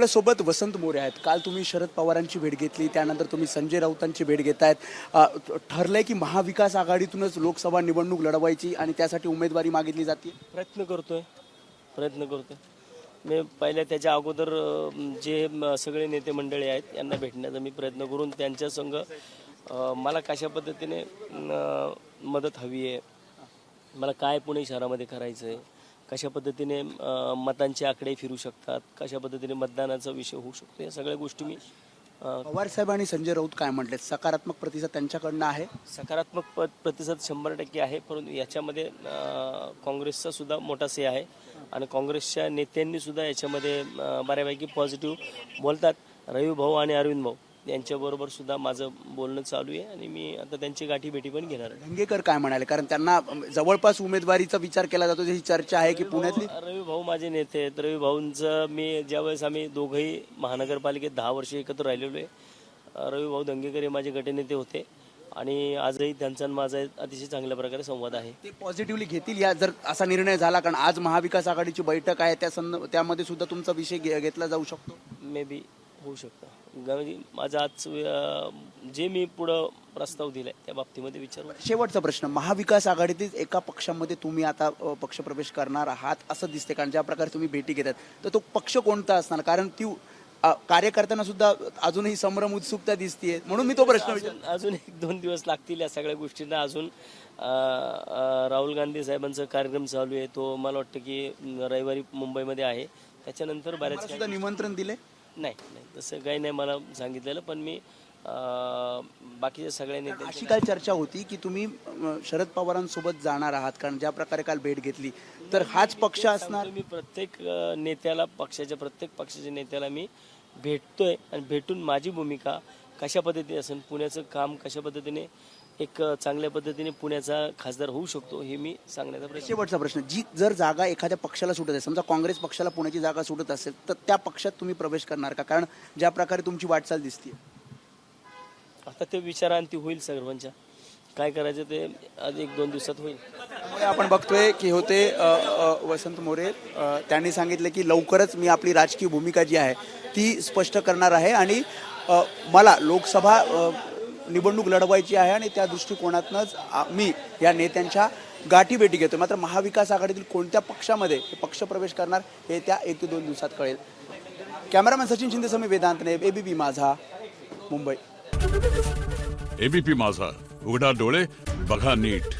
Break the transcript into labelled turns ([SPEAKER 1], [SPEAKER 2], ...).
[SPEAKER 1] आपल्यासोबत वसंत मोरे आहेत. काल तुम्ही शरद पवारांची भेट घेतली, त्यानंतर तुम्ही संजय राऊतांची भेट घेतायत. ठरलंय की महाविकास आघाडीतूनच लोकसभा निवडणूक लढवायची आणि त्यासाठी उमेदवारी मागितली जाते.
[SPEAKER 2] प्रयत्न करतोय मी पहिल्या त्याच्या अगोदर जे सगळे नेते मंडळी आहेत यांना भेटण्याचा मी प्रयत्न करून त्यांच्या संग मला कशा पद्धतीने मदत हवी आहे, मला काय पुणे शहरामध्ये करायचं आहे, कशा पद्धतीने मतांचे आकडे फिरू शकतात, कशा पद्धतीने मतदानाचा विषय होऊ शकतो, या सगळ्या गोष्टी मी
[SPEAKER 1] पवार साहेब आणि संजय राऊत काय म्हटले? सकारात्मक प्रतिसाद त्यांच्याकडनं आहे.
[SPEAKER 2] सकारात्मक प्रतिसाद 100% आहे. परंतु याच्यामध्ये काँग्रेसचा सुद्धा मोठा से आहे आणि काँग्रेसच्या नेत्यांनी सुद्धा याच्यामध्ये बऱ्यापैकी पॉझिटिव्ह बोलतात. रवी भाऊ आणि अरविंद भाऊ यांच्याबरोबर सुद्धा माझं बोलणं चालू आहे आणि मी आता त्यांची गाठी भेटी पण घेणार आहे.
[SPEAKER 1] धंगेकर काय म्हणाले? कारण त्यांना जवळपास उमेदवारीचा विचार केला जातो, ही चर्चा आहे की पुण्यातली.
[SPEAKER 2] रवी भाऊ माझे नेते आहेत. रवी भाऊंचं मी ज्यावेळेस आम्ही दोघंही महानगरपालिकेत 10 वर्ष एकत्र राहिलेलो आहे. रवी भाऊ धंगेकर हे माझे गटनेते होते आणि आजही त्यांचा आणि माझा अतिशय चांगल्या प्रकारे संवाद आहे.
[SPEAKER 1] ते पॉझिटिव्हली घेतील या जर असा निर्णय झाला, कारण आज महाविकास आघाडीची बैठक आहे, त्यामध्ये सुद्धा तुमचा विषय घेतला जाऊ शकतो.
[SPEAKER 2] मे बी होऊ शकतं. म्हणजे माझा आज जे मी पुढं प्रस्ताव दिलाय त्या बाबतीमध्ये विचार.
[SPEAKER 1] शेवटचा प्रश्न, महाविकास आघाडीतील एका पक्षामध्ये तुम्ही आता पक्षप्रवेश करणार आहात असं दिसते, कारण ज्या प्रकारे तुम्ही भेटी घेतात तर तो पक्ष कोणता असणार? कारण ती कार्यकर्त्यांना सुद्धा अजूनही संभ्रम उत्सुकता दिसतीये, म्हणून मी तो प्रश्न विचारतो.
[SPEAKER 2] अजून 1-2 दिवस लागतील या सगळ्या गोष्टींना. अजून राहुल गांधी साहेबांचा कार्यक्रम चालू आहे, तो मला वाटतं की रविवारी मुंबईमध्ये आहे. त्याच्यानंतर बऱ्याच
[SPEAKER 1] सुद्धा निमंत्रण दिले
[SPEAKER 2] नाही तसं काही नाही मला सांगितलेलं, पण मी बाकीच्या सगळ्या नेते
[SPEAKER 1] अशी काय चर्चा होती की तुम्ही शरद पवारांसोबत जाणार आहात, कारण ज्या प्रकारे काल भेट घेतली तर हाच पक्ष असणार.
[SPEAKER 2] मी प्रत्येक नेत्याला प्रत्येक पक्षाच्या नेत्याला मी भेटतोय आणि भेटून माझी भूमिका कशा पद्धतीने असेल, पुण्याचं काम कशा पद्धतीने एक चांगल्या पद्धतीने पुण्याचा खासदार होऊ शकतो हे मी सांगण्याचा प्रयत्न.
[SPEAKER 1] शेवटचा प्रश्न, जी जर जागा एखाद्या पक्षाला सुटत आहे, समजा काँग्रेस पक्षाला पुण्याची जागा सुटत असेल तर त्या पक्षात तुम्ही प्रवेश करणार का? कारण ज्या प्रकारे तुमची वाटचाल दिसते.
[SPEAKER 2] आता ते विचारांती होईल सर्वांच्या, काय करायचं ते आज 1-2 दिवसात होईल.
[SPEAKER 1] त्यामुळे आपण बघतोय की होते वसंत मोरे, त्यांनी सांगितले की लवकरच मी आपली राजकीय भूमिका जी आहे ती स्पष्ट करणार आहे आणि मला लोकसभा निवडणूक लढवायची आहे आणि त्या दृष्टिकोनातूनच मी या नेत्यांच्या गाठी भेटी घेतो. मात्र महाविकास आघाडीतील कोणत्या पक्षामध्ये पक्षप्रवेश करणार हे त्या 1 ते 2 दिवसात कळेल. कॅमेरामॅन सचिन शिंदे समी वेदांत ने, एबीपी माझा, मुंबई.
[SPEAKER 3] एबीपी माझा, उघडा डोळे बघा नीट.